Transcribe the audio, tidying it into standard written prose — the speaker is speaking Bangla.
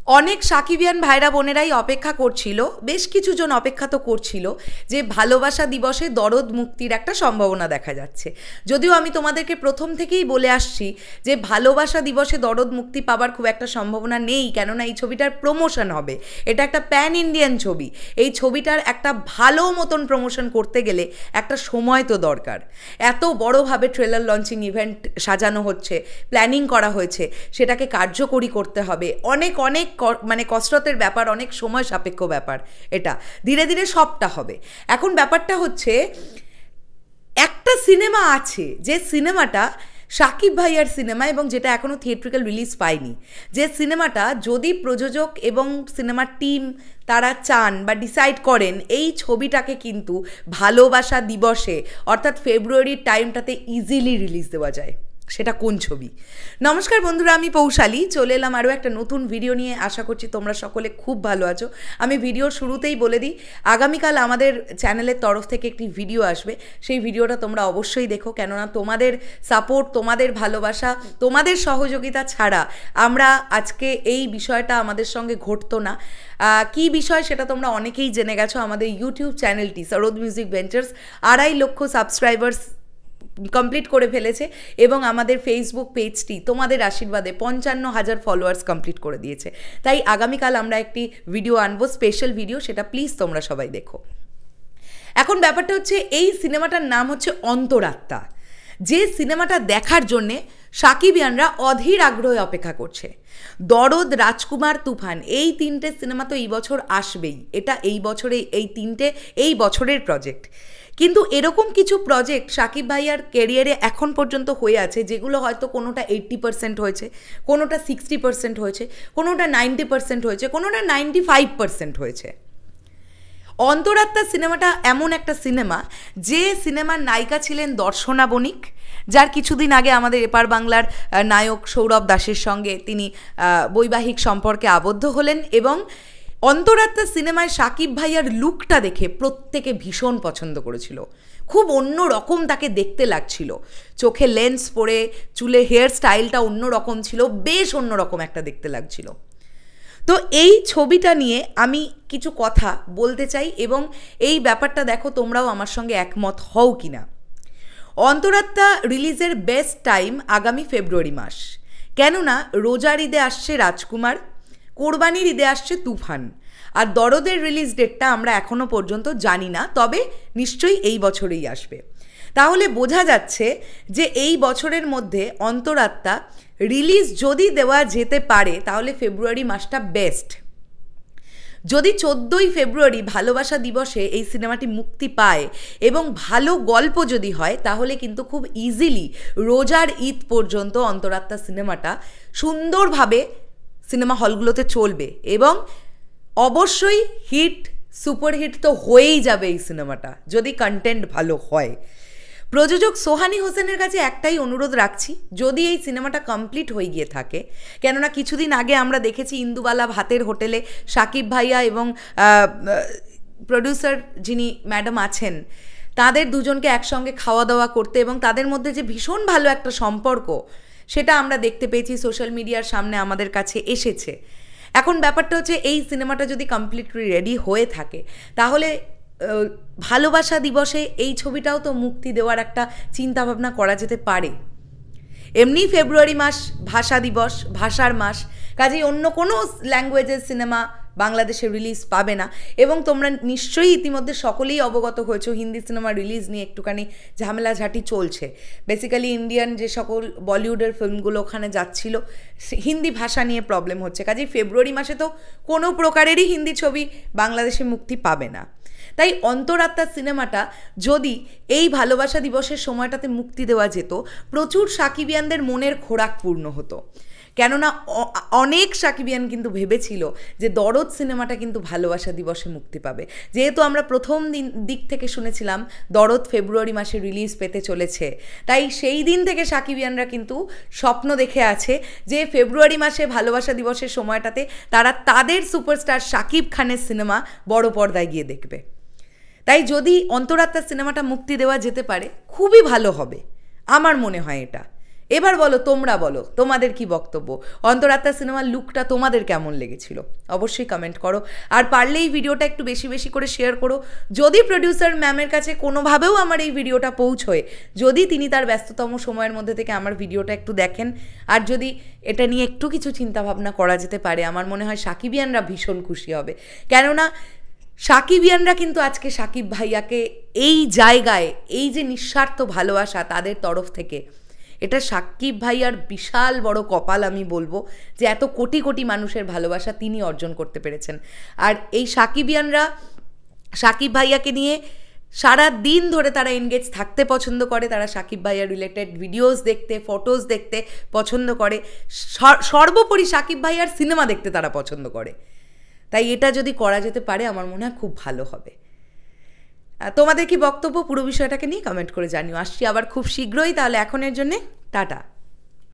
অনেক সাকিবিয়ান ভাইরা বোনেরাই অপেক্ষা করছিল, বেশ কিছুজন অপেক্ষা তো করছিল যে ভালোবাসা দিবসে দরদ মুক্তির একটা সম্ভাবনা দেখা যাচ্ছে। যদিও আমি তোমাদেরকে প্রথম থেকেই বলে আসছি যে ভালোবাসা দিবসে দরদ মুক্তি পাবার খুব একটা সম্ভাবনা নেই, কেননা এই ছবিটার প্রমোশন হবে। এটা একটা প্যান ইন্ডিয়ান ছবি। এই ছবিটার একটা ভালো মতন প্রমোশন করতে গেলে একটা সময় তো দরকার। এত বড়োভাবে ট্রেলার লঞ্চিং ইভেন্ট সাজানো হচ্ছে, প্ল্যানিং করা হয়েছে, সেটাকে কার্যকরী করতে হবে। অনেক অনেক মানে কসরতের ব্যাপার, অনেক সময় সাপেক্ষ ব্যাপার। এটা ধীরে ধীরে সবটা হবে। এখন ব্যাপারটা হচ্ছে, একটা সিনেমা আছে যে সিনেমাটা শাকিব ভাইয়ার সিনেমা এবং যেটা এখনও থিয়েট্রিক্যাল রিলিজ পায়নি, যে সিনেমাটা যদি প্রযোজক এবং সিনেমার টিম তারা চান বা ডিসাইড করেন এই ছবিটাকে কিন্তু ভালোবাসা দিবসে অর্থাৎ ফেব্রুয়ারির টাইমটাতে ইজিলি রিলিজ দেওয়া যায়। সেটা কোন ছবি? নমস্কার বন্ধুরা, আমি পৌশালী চলে এলাম আরও একটা নতুন ভিডিও নিয়ে। আশা করছি তোমরা সকলে খুব ভালো আছো। আমি ভিডিওর শুরুতেই বলে দিই, আগামীকাল আমাদের চ্যানেলের তরফ থেকে একটি ভিডিও আসবে। সেই ভিডিওটা তোমরা অবশ্যই দেখো, কেননা তোমাদের সাপোর্ট, তোমাদের ভালোবাসা, তোমাদের সহযোগিতা ছাড়া আমরা আজকে এই বিষয়টা আমাদের সঙ্গে ঘটতো না। কী বিষয় সেটা তোমরা অনেকেই জেনে গেছো। আমাদের ইউটিউব চ্যানেলটি সরোদ মিউজিক ভেঞ্চার্স 2.5 লক্ষ সাবস্ক্রাইবার্স কমপ্লিট করে ফেলেছে এবং আমাদের ফেসবুক পেজটি তোমাদের আশীর্বাদে 55,000 ফলোয়ার্স কমপ্লিট করে দিয়েছে। তাই আগামীকাল আমরা একটি ভিডিও আনবো, স্পেশাল ভিডিও, সেটা প্লিজ তোমরা সবাই দেখো। এখন ব্যাপারটা হচ্ছে, এই সিনেমাটার নাম হচ্ছে অন্তরাত্মা, যে সিনেমাটা দেখার জন্যে সাকিবিয়ানরা অধীর আগ্রহে অপেক্ষা করছে। দরদ, রাজকুমার, তুফান, এই তিনটে সিনেমা তো এই বছর আসবেই। এটা এই বছরে এই বছরের প্রজেক্ট। কিন্তু এরকম কিছু প্রজেক্ট সাকিব ভাইয়ার ক্যারিয়ারে এখন পর্যন্ত হয়ে আছে, যেগুলো হয়তো কোনোটা 80% হয়েছে, কোনোটা 60% হয়েছে, কোনোটা 90% হয়েছে, কোনোটা 95% হয়েছে। অন্তরাত্মা সিনেমাটা এমন একটা সিনেমা, যে সিনেমার নায়িকা ছিলেন দর্শনা বণিক, যার কিছুদিন আগে আমাদের এপার বাংলার নায়ক সৌরভ দাসের সঙ্গে তিনি বৈবাহিক সম্পর্কে আবদ্ধ হলেন। এবং অন্তরাত্মা সিনেমায় সাকিব ভাইয়ার লুকটা দেখে প্রত্যেকে ভীষণ পছন্দ করেছিল। খুব অন্য রকম তাকে দেখতে লাগছিল, চোখে লেন্স পরে, চুলে হেয়ার স্টাইলটা অন্য রকম ছিল, বেশ অন্য রকম একটা দেখতে লাগছিল। তো এই ছবিটা নিয়ে আমি কিছু কথা বলতে চাই এবং এই ব্যাপারটা দেখো তোমরাও আমার সঙ্গে একমত হও কিনা। অন্তরাত্মা রিলিজের বেস্ট টাইম আগামী ফেব্রুয়ারি মাস, কেননা রোজার ঈদে আসছে রাজকুমার, কোরবানির ঈদে আসছে তুফান, আর দরদের রিলিজ ডেটটা আমরা এখনও পর্যন্ত জানি না, তবে নিশ্চয়ই এই বছরেই আসবে। তাহলে বোঝা যাচ্ছে যে এই বছরের মধ্যে অন্তরাত্মা রিলিজ যদি দেওয়া যেতে পারে তাহলে ফেব্রুয়ারি মাসটা বেস্ট। যদি 14ই ফেব্রুয়ারি ভালোবাসা দিবসে এই সিনেমাটি মুক্তি পায় এবং ভালো গল্প যদি হয়, তাহলে কিন্তু খুব ইজিলি রোজার ঈদ পর্যন্ত অন্তরাত্মা সিনেমাটা সুন্দরভাবে সিনেমা হলগুলোতে চলবে এবং অবশ্যই সুপারহিট তো হয়েই যাবে এই সিনেমাটা, যদি কন্টেন্ট ভালো হয়। প্রযোজক সোহানি হোসেনের কাছে একটাই অনুরোধ রাখছি, যদি এই সিনেমাটা কমপ্লিট হয়ে গিয়ে থাকে, কেননা কিছুদিন আগে আমরা দেখেছি ইন্দুবালা ভাতের হোটেলে সাকিব ভাইয়া এবং প্রডিউসার যিনি ম্যাডাম আছেন, তাদের দুজনকে একসঙ্গে খাওয়া দাওয়া করতে এবং তাদের মধ্যে যে ভীষণ ভালো একটা সম্পর্ক, সেটা আমরা দেখতে পেয়েছি, সোশ্যাল মিডিয়ার সামনে আমাদের কাছে এসেছে। এখন ব্যাপারটা হচ্ছে, এই সিনেমাটা যদি কমপ্লিটলি রেডি হয়ে থাকে তাহলে ভালোবাসা দিবসে এই ছবিটাও তো মুক্তি দেওয়ার একটা চিন্তাভাবনা করা যেতে পারে। এমনি ফেব্রুয়ারি মাস ভাষা দিবস, ভাষার মাস, কাজেই অন্য কোনো ল্যাঙ্গুয়েজের সিনেমা বাংলাদেশে রিলিজ পাবে না। এবং তোমরা নিশ্চয়ই ইতিমধ্যে সকলেই অবগত হয়েছো, হিন্দি সিনেমা রিলিজ নিয়ে একটুখানি ঝামেলাঝাটি চলছে। বেসিক্যালি ইন্ডিয়ান যে সকল বলিউডের ফিল্মগুলো ওখানে যাচ্ছিল, হিন্দি ভাষা নিয়ে প্রবলেম হচ্ছে। কাজেই ফেব্রুয়ারি মাসে তো কোনো প্রকারেরই হিন্দি ছবি বাংলাদেশে মুক্তি পাবে না। তাই অন্তরাত্মা সিনেমাটা যদি এই ভালোবাসা দিবসের সময়টাতে মুক্তি দেওয়া যেত, প্রচুর সাকিবিয়ানদের মনের খোরাক পূর্ণ হতো। কেননা অনেক সাকিবিয়ান কিন্তু ভেবেছিল যে দরদ সিনেমাটা কিন্তু ভালোবাসা দিবসে মুক্তি পাবে। যেহেতু আমরা প্রথম দিক থেকে শুনেছিলাম দরদ ফেব্রুয়ারি মাসে রিলিজ পেতে চলেছে, তাই সেই দিন থেকে সাকিবিয়ানরা কিন্তু স্বপ্ন দেখে আছে যে ফেব্রুয়ারি মাসে ভালোবাসা দিবসের সময়টাতে তারা তাদের সুপারস্টার শাকিব খানের সিনেমা বড় পর্দায় গিয়ে দেখবে। তাই যদি অন্তরাত্মা সিনেমাটা মুক্তি দেওয়া যেতে পারে খুবই ভালো হবে, আমার মনে হয় এটা। এবার বলো, তোমরা বলো তোমাদের কি বক্তব্য, অন্তরাত্মা সিনেমার লুকটা তোমাদের কেমন লেগেছিল অবশ্যই কমেন্ট করো। আর পারলে এই ভিডিওটা একটু বেশি বেশি করে শেয়ার করো। যদি প্রডিউসার ম্যামের কাছে কোনোভাবেও আমার এই ভিডিওটা পৌঁছয়, যদি তিনি তার ব্যস্ততম সময়ের মধ্যে থেকে আমার ভিডিওটা একটু দেখেন, আর যদি এটা নিয়ে একটু কিছু চিন্তাভাবনা করা যেতে পারে, আমার মনে হয় সাকিবিয়ানরা ভীষণ খুশি হবে। কেননা সাকিবিয়ানরা কিন্তু আজকে সাকিব ভাইয়াকে এই জায়গায়, এই যে নিঃস্বার্থ ভালোবাসা তাদের তরফ থেকে, এটা সাকিব ভাইয়ার বিশাল বড় কপাল আমি বলবো, যে এত কোটি কোটি মানুষের ভালোবাসা তিনি অর্জন করতে পেরেছেন। আর এই সাকিবিয়ানরা সাকিব ভাইয়াকে নিয়ে সারা দিন ধরে তারা এনগেজ থাকতে পছন্দ করে, তারা সাকিব ভাইয়া রিলেটেড ভিডিওস দেখতে, ফটোস দেখতে পছন্দ করে, সর্বোপরি সাকিব ভাইয়ার সিনেমা দেখতে তারা পছন্দ করে। তাই এটা যদি করা যেতে পারে আমার মনে হয় খুব ভালো হবে। তোমাদের কি বক্তব্য পুরো বিষয়টাকে নিয়ে কমেন্ট করে জানিও। আসছি আবার খুব শীঘ্রই, তাহলে এখনের জন্যে টাটা।